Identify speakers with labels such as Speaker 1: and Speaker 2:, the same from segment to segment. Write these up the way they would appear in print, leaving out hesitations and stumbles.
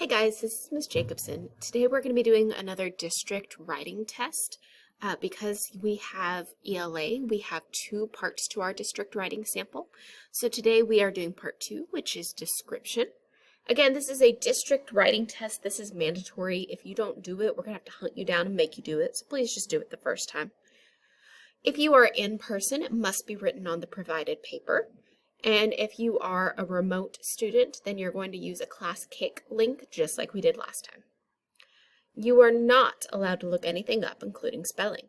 Speaker 1: Hey guys, this is Miss Jacobson. Today we're going to be doing another district writing test. Because we have ELA, we have two parts to our district writing sample. So today we are doing part 2, which is description. Again, this is a district writing test. This is mandatory. If you don't do it, we're going to have to hunt you down and make you do it. So please just do it the first time. If you are in person, it must be written on the provided paper. And if you are a remote student, then you're going to use a class kick link, just like we did last time. You are not allowed to look anything up, including spelling,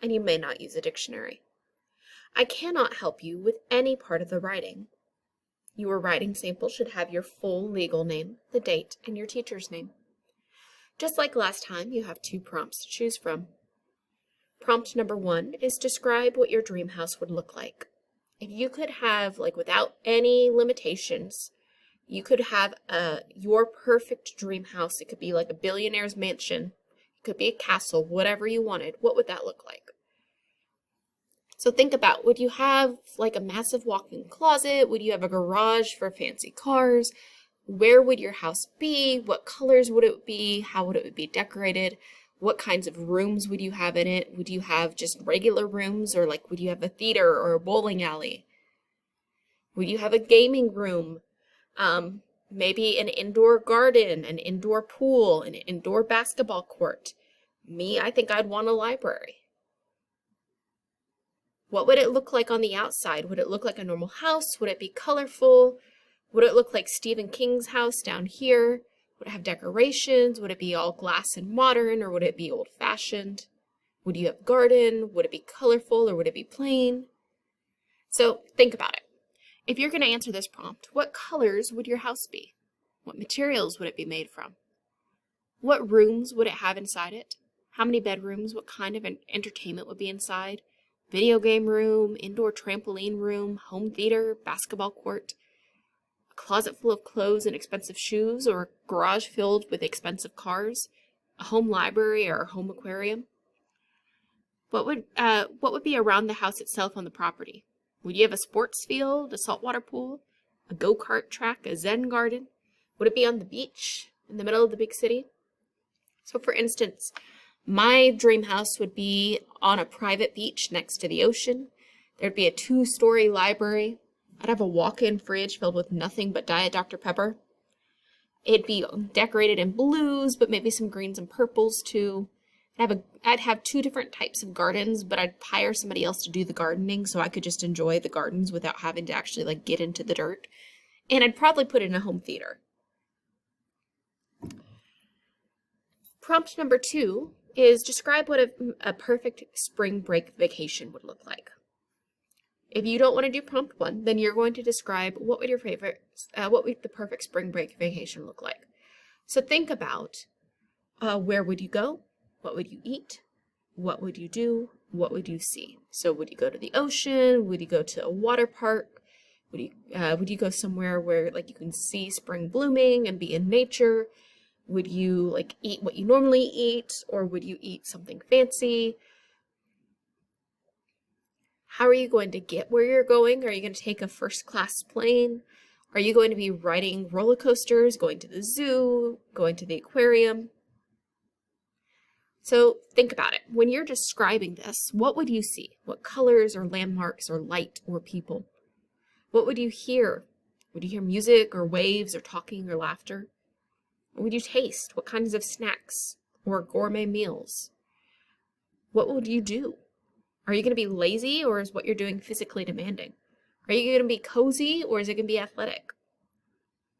Speaker 1: and you may not use a dictionary. I cannot help you with any part of the writing. Your writing sample should have your full legal name, the date, and your teacher's name. Just like last time, you have 2 prompts to choose from. Prompt number 1 is describe what your dream house would look like. If you could have, without any limitations, you could have your perfect dream house. It could be like a billionaire's mansion. It could be a castle, whatever you wanted. What would that look like? So think about, would you have like a massive walk-in closet? Would you have a garage for fancy cars? Where would your house be? What colors would it be? How would it be decorated? What kinds of rooms would you have in it? Would you have just regular rooms, or would you have a theater or a bowling alley? Would you have a gaming room? Maybe an indoor garden, an indoor pool, an indoor basketball court. I think I'd want a library. What would it look like on the outside? Would it look like a normal house? Would it be colorful? Would it look like Stephen King's house down here? Would it have decorations? Would it be all glass and modern, or would it be old-fashioned? Would you have a garden? Would it be colorful, or would it be plain? So think about it. If you're going to answer this prompt, what colors would your house be? What materials would it be made from? What rooms would it have inside it? How many bedrooms? What kind of entertainment would be inside? Video game room, indoor trampoline room, home theater, basketball court? Closet full of clothes and expensive shoes, or a garage filled with expensive cars, a home library or a home aquarium? What would be around the house itself on the property? Would you have a sports field, a saltwater pool, a go-kart track, a zen garden? Would it be on the beach in the middle of the big city? So for instance, my dream house would be on a private beach next to the ocean. There'd be a 2-story library. I'd have a walk-in fridge filled with nothing but Diet Dr. Pepper. It'd be decorated in blues, but maybe some greens and purples too. I'd have 2 different types of gardens, but I'd hire somebody else to do the gardening so I could just enjoy the gardens without having to actually get into the dirt. And I'd probably put in a home theater. Prompt number 2 is describe what a perfect spring break vacation would look like. If you don't want to do prompt 1, then you're going to describe what would the perfect spring break vacation look like. So think about where would you go? What would you eat? What would you do? What would you see? So would you go to the ocean? Would you go to a water park? Would you go somewhere where you can see spring blooming and be in nature? Would you eat what you normally eat, or would you eat something fancy? How are you going to get where you're going? Are you going to take a first-class plane? Are you going to be riding roller coasters, going to the zoo, going to the aquarium? So think about it. When you're describing this, what would you see? What colors or landmarks or light or people? What would you hear? Would you hear music or waves or talking or laughter? What would you taste? What kinds of snacks or gourmet meals? What would you do? Are you going to be lazy, or is what you're doing physically demanding? Are you going to be cozy, or is it going to be athletic?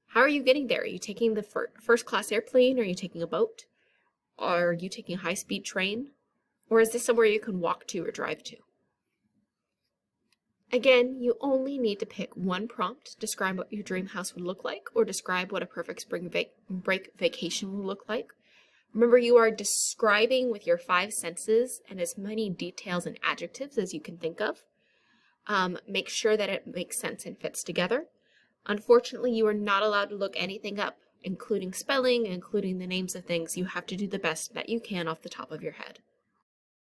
Speaker 1: How are you getting there? Are you taking the first-class airplane? Are you taking a boat? Are you taking a high-speed train? Or is this somewhere you can walk to or drive to? Again, you only need to pick one prompt, describe what your dream house would look like, or describe what a perfect spring break vacation would look like. Remember, you are describing with your 5 senses and as many details and adjectives as you can think of. Make sure that it makes sense and fits together. Unfortunately, you are not allowed to look anything up, including spelling, including the names of things. You have to do the best that you can off the top of your head.